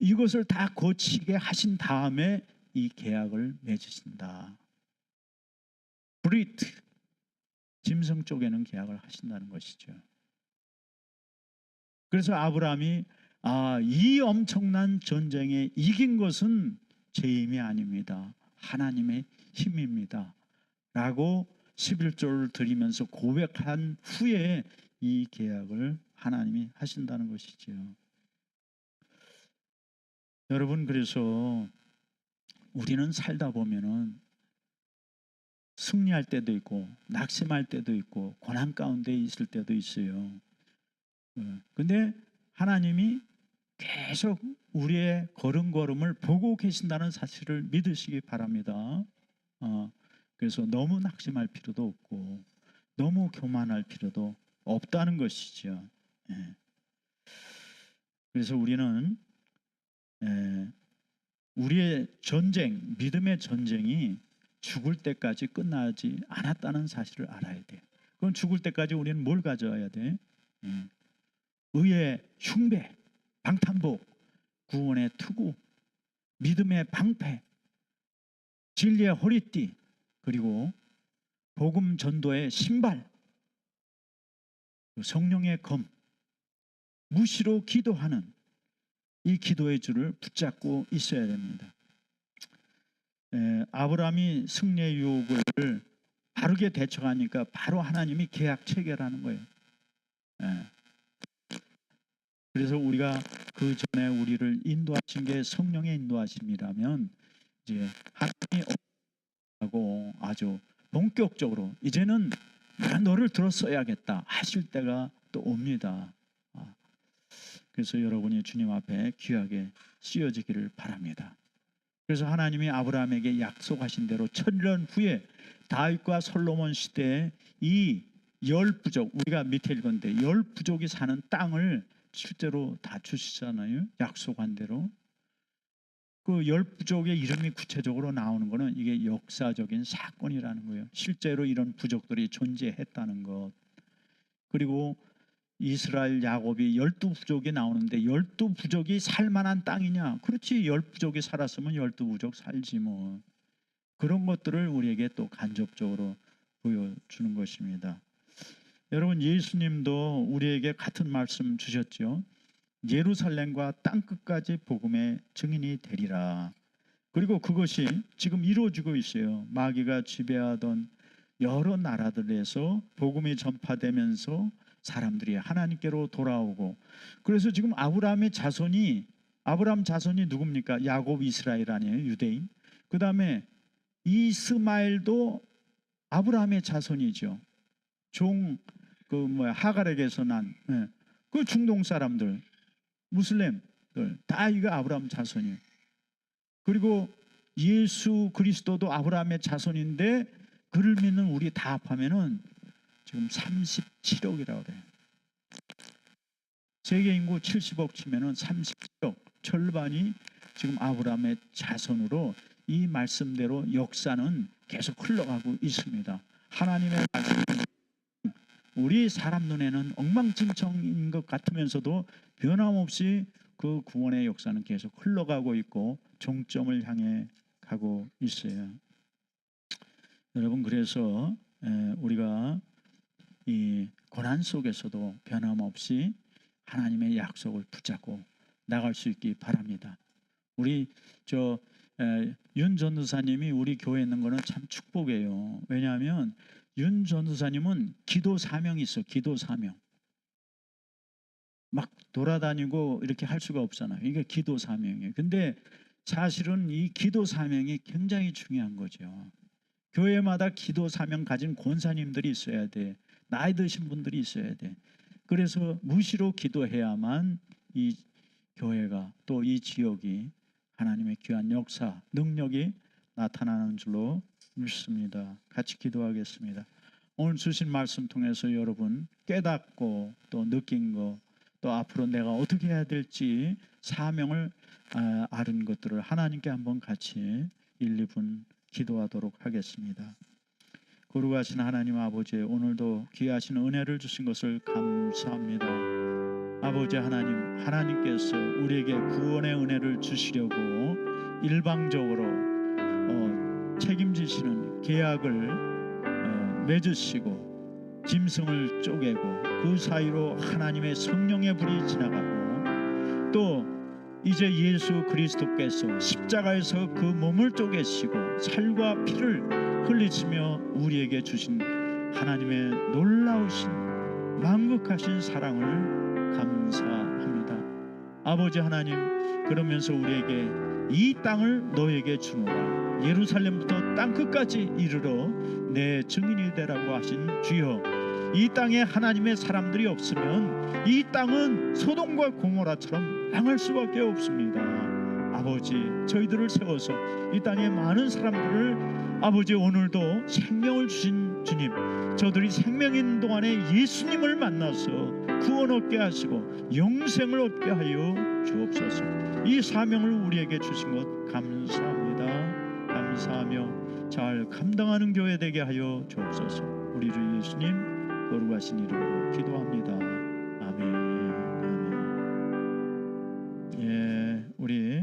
Speaker 1: 이것을 다 거치게 하신 다음에 이 계약을 맺으신다. 브리트, 짐승 쪽에는 계약을 하신다는 것이죠. 그래서 아브라함이 이 엄청난 전쟁에 이긴 것은 제 힘이 아닙니다. 하나님의 힘입니다. 라고 11조를 드리면서 고백한 후에 이 계약을 하나님이 하신다는 것이죠. 여러분 그래서 우리는 살다 보면은 승리할 때도 있고 낙심할 때도 있고 고난 가운데 있을 때도 있어요. 근데 하나님이 계속 우리의 걸음걸음을 보고 계신다는 사실을 믿으시기 바랍니다. 그래서 너무 낙심할 필요도 없고 너무 교만할 필요도 없다는 것이죠. 그래서 우리는 우리의 전쟁, 믿음의 전쟁이 죽을 때까지 끝나지 않았다는 사실을 알아야 돼. 그럼 죽을 때까지 우리는 뭘 가져와야 돼? 의의 흉배, 방탄복, 구원의 투구, 믿음의 방패, 진리의 허리띠, 그리고 복음 전도의 신발, 성령의 검, 무시로 기도하는 이 기도의 줄을 붙잡고 있어야 됩니다. 아브라함이 승리의 유혹을 바르게 대처하니까 바로 하나님이 계약 체결하는 거예요. 그래서 우리가 그 전에 우리를 인도하신 게 성령의 인도하심이라면 이제 하나님이 하고 아주 본격적으로 이제는 내가 너를 들었어야겠다 하실 때가 또 옵니다. 그래서 여러분이 주님 앞에 귀하게 쓰여지기를 바랍니다. 그래서 하나님이 아브라함에게 약속하신 대로 1000년 후에 다윗과 솔로몬 시대에 이 10부족, 우리가 밑에 읽었는데 10부족이 사는 땅을 실제로 다 주시잖아요. 약속한 대로. 그 10부족의 이름이 구체적으로 나오는 것은 이게 역사적인 사건이라는 거예요. 실제로 이런 부족들이 존재했다는 것. 그리고 이스라엘 야곱이 12부족이 나오는데 12부족이 살만한 땅이냐? 그렇지, 10부족이 살았으면 12부족 살지 뭐. 그런 것들을 우리에게 또 간접적으로 보여주는 것입니다. 여러분, 예수님도 우리에게 같은 말씀 주셨죠. 예루살렘과 땅끝까지 복음의 증인이 되리라. 그리고 그것이 지금 이루어지고 있어요. 마귀가 지배하던 여러 나라들에서 복음이 전파되면서 사람들이 하나님께로 돌아오고, 그래서 지금 아브라함 자손이 누굽니까? 야곱, 이스라엘 아니에요? 유대인. 그 다음에 이스마엘도 아브라함의 자손이죠. 하갈에게서 난 그 중동 사람들, 무슬림들 다 이거 아브라함 자손이에요. 그리고 예수 그리스도도 아브라함의 자손인데 그를 믿는 우리 다 합하면은 지금 37억이라고 그래요. 세계 인구 70억 치면은 37억, 절반이 지금 아브라함의 자손으로 이 말씀대로 역사는 계속 흘러가고 있습니다. 하나님의 말씀은 우리 사람 눈에는 엉망진창인 것 같으면서도 변함없이 그 구원의 역사는 계속 흘러가고 있고 종점을 향해 가고 있어요. 여러분, 그래서 우리가 이 고난 속에서도 변함없이 하나님의 약속을 붙잡고 나갈 수 있기 바랍니다. 우리 윤 전도사님이 우리 교회에 있는 거는 참 축복이에요. 왜냐하면 윤 전도사님은 기도 사명이 있어. 기도 사명. 막 돌아다니고 이렇게 할 수가 없잖아요. 이게 기도 사명이에요. 근데 사실은 이 기도 사명이 굉장히 중요한 거죠. 교회마다 기도 사명 가진 권사님들이 있어야 돼. 나이 드신 분들이 있어야 돼. 그래서 무시로 기도해야만 이 교회가 또 이 지역이 하나님의 귀한 역사, 능력이 나타나는 줄로 믿습니다. 같이 기도하겠습니다. 오늘 주신 말씀 통해서 여러분 깨닫고 또 느낀 거, 또 앞으로 내가 어떻게 해야 될지 사명을 아는 것들을 하나님께 한번 같이 1, 2분 기도하도록 하겠습니다. 거룩하신 하나님 아버지, 오늘도 귀하신 은혜를 주신 것을 감사합니다. 아버지 하나님께서 우리에게 구원의 은혜를 주시려고 일방적으로 책임지시는 계약을 맺으시고 짐승을 쪼개고 그 사이로 하나님의 성령의 불이 지나가고, 또 이제 예수 그리스도께서 십자가에서 그 몸을 쪼개시고 살과 피를 흘리시며 우리에게 주신 하나님의 놀라우신 만극하신 사랑을 감사합니다. 아버지 하나님, 그러면서 우리에게 이 땅을 너에게 주노라, 예루살렘부터 땅끝까지 이르러 내 증인이 되라고 하신 주여, 이 땅에 하나님의 사람들이 없으면 이 땅은 소돔과 고모라처럼 망할 수밖에 없습니다. 아버지, 저희들을 세워서 이 땅에 많은 사람들을 아버지 오늘도 생명을 주신 주님, 저들이 생명 있는 동안에 예수님을 만나서 구원 얻게 하시고 영생을 얻게 하여 주옵소서. 이 사명을 우리에게 주신 것 감사합니다. 감사하며 잘 감당하는 교회 되게 하여 주옵소서. 우리 주 예수님 거룩하신 이름으로 기도합니다. 아멘. 아멘. 예, 우리